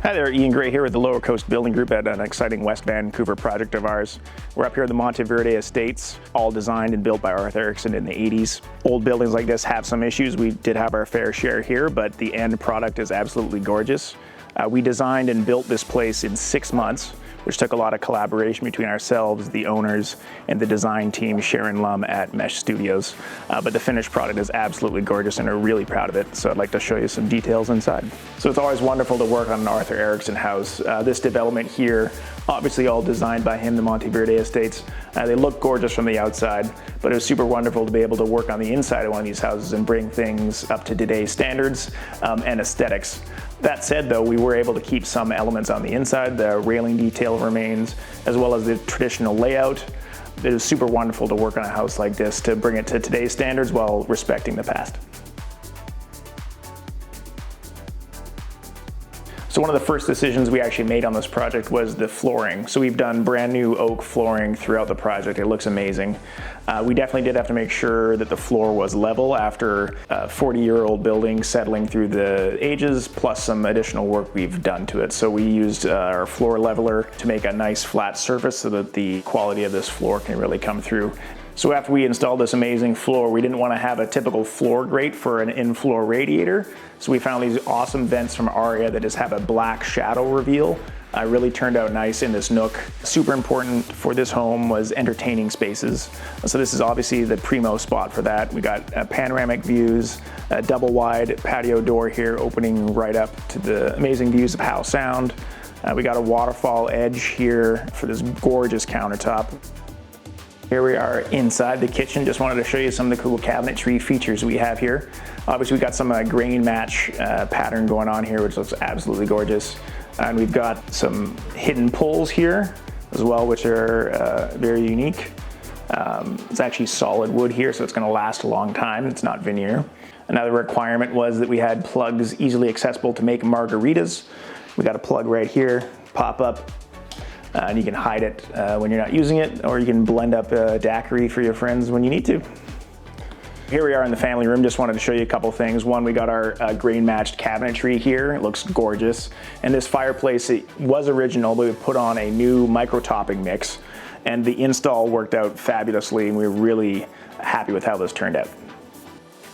Hi there, Ian Gray here with the Lower Coast Building Group at an exciting West Vancouver project of ours. We're up here at the Monteverde Estates, all designed and built by Arthur Erickson in the 80s. Old buildings like this have some issues. We did have our fair share here, but the end product is absolutely gorgeous. We designed and built this place in 6 months, which took a lot of collaboration between ourselves, the owners, and the design team, Sharon Lum at Mesh Studios. But the finished product is absolutely gorgeous and we're really proud of it. So I'd like to show you some details inside. So it's always wonderful to work on an Arthur Erickson house. This development here, obviously all designed by him, the Monteverde Estates. They look gorgeous from the outside, but it was super wonderful to be able to work on the inside of one of these houses and bring things up to today's standards and aesthetics. That said though, we were able to keep some elements on the inside. The railing detail remains, as well as the traditional layout. It is super wonderful to work on a house like this to bring it to today's standards while respecting the past. So one of the first decisions we actually made on this project was the flooring. So we've done brand new oak flooring throughout the project. It looks amazing. We definitely did have to make sure that the floor was level after a 40-year-old building settling through the ages, plus some additional work we've done to it. So we used our floor leveler to make a nice flat surface so that the quality of this floor can really come through. So after we installed this amazing floor, we didn't want to have a typical floor grate for an in-floor radiator. So we found these awesome vents from Aria that just have a black shadow reveal. Really turned out nice in this nook. Super important for this home was entertaining spaces. So this is obviously the primo spot for that. We got panoramic views, a double wide patio door here opening right up to the amazing views of Howe Sound. We got a waterfall edge here for this gorgeous countertop. Here we are inside the kitchen. Just wanted to show you some of the cool cabinetry features we have here. Obviously we've got some grain match pattern going on here, which looks absolutely gorgeous. And we've got some hidden pulls here as well, which are very unique. It's actually solid wood here, so it's gonna last a long time. It's not veneer. Another requirement was that we had plugs easily accessible to make margaritas. We got a plug right here, pop up, and you can hide it when you're not using it, or you can blend up a daiquiri for your friends when you need to. Here we are in the family room. Just wanted to show you a couple things. One, we got our grain matched cabinetry here. It looks gorgeous. And this fireplace, it was original, but we put on a new micro topping mix, and the install worked out fabulously, and we were really happy with how this turned out.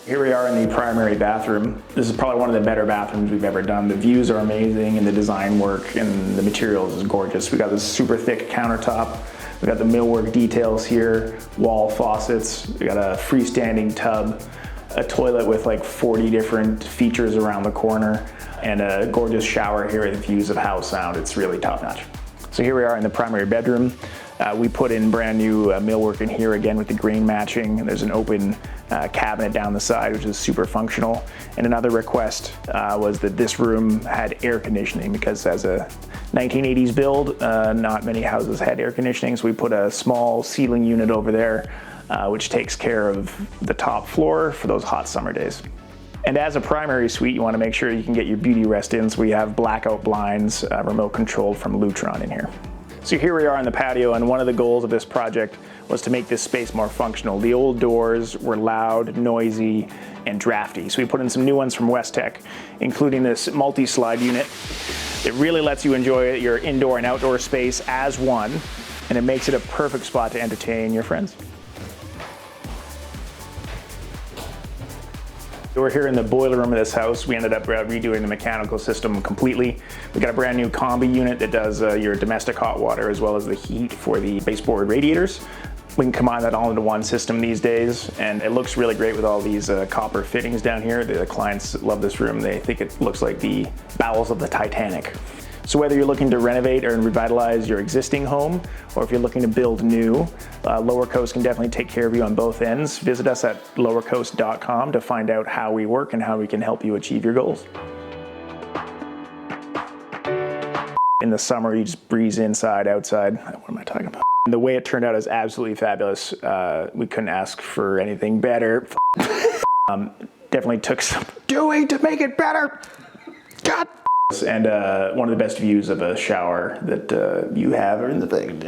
Here we are in the primary bathroom. This is probably one of the better bathrooms we've ever done. The views are amazing and the design work and the materials is gorgeous. We got this super thick countertop. We got the millwork details here, wall faucets. We got a freestanding tub, a toilet with like 40 different features around the corner, and a gorgeous shower here with views of Howe Sound. It's really top notch. So here we are in the primary bedroom. We put in brand new millwork in here again with the grain matching. There's an open cabinet down the side, which is super functional. And another request was that this room had air conditioning, because as a 1980s build, not many houses had air conditioning. So we put a small ceiling unit over there, which takes care of the top floor for those hot summer days. And as a primary suite, you want to make sure you can get your beauty rest in. So we have blackout blinds, remote controlled from Lutron in here. So here we are on the patio, and one of the goals of this project was to make this space more functional. The old doors were loud, noisy, and drafty. So we put in some new ones from Westech, including this multi-slide unit. It really lets you enjoy your indoor and outdoor space as one, and it makes it a perfect spot to entertain your friends. We're here in the boiler room of this house. We ended up redoing the mechanical system completely. We got a brand new combi unit that does your domestic hot water as well as the heat for the baseboard radiators. We can combine that all into one system these days, and it looks really great with all these copper fittings down here. The clients love this room. They think it looks like the bowels of the Titanic. So whether you're looking to renovate or revitalize your existing home, or if you're looking to build new, Lower Coast can definitely take care of you on both ends. Visit us at lowercoast.com to find out how we work and how we can help you achieve your goals. In the summer, you just breeze inside, outside. What am I talking about? And the way it turned out is absolutely fabulous. We couldn't ask for anything better. Definitely took some doing to make it better. God. And one of the best views of a shower that you have are in the thing.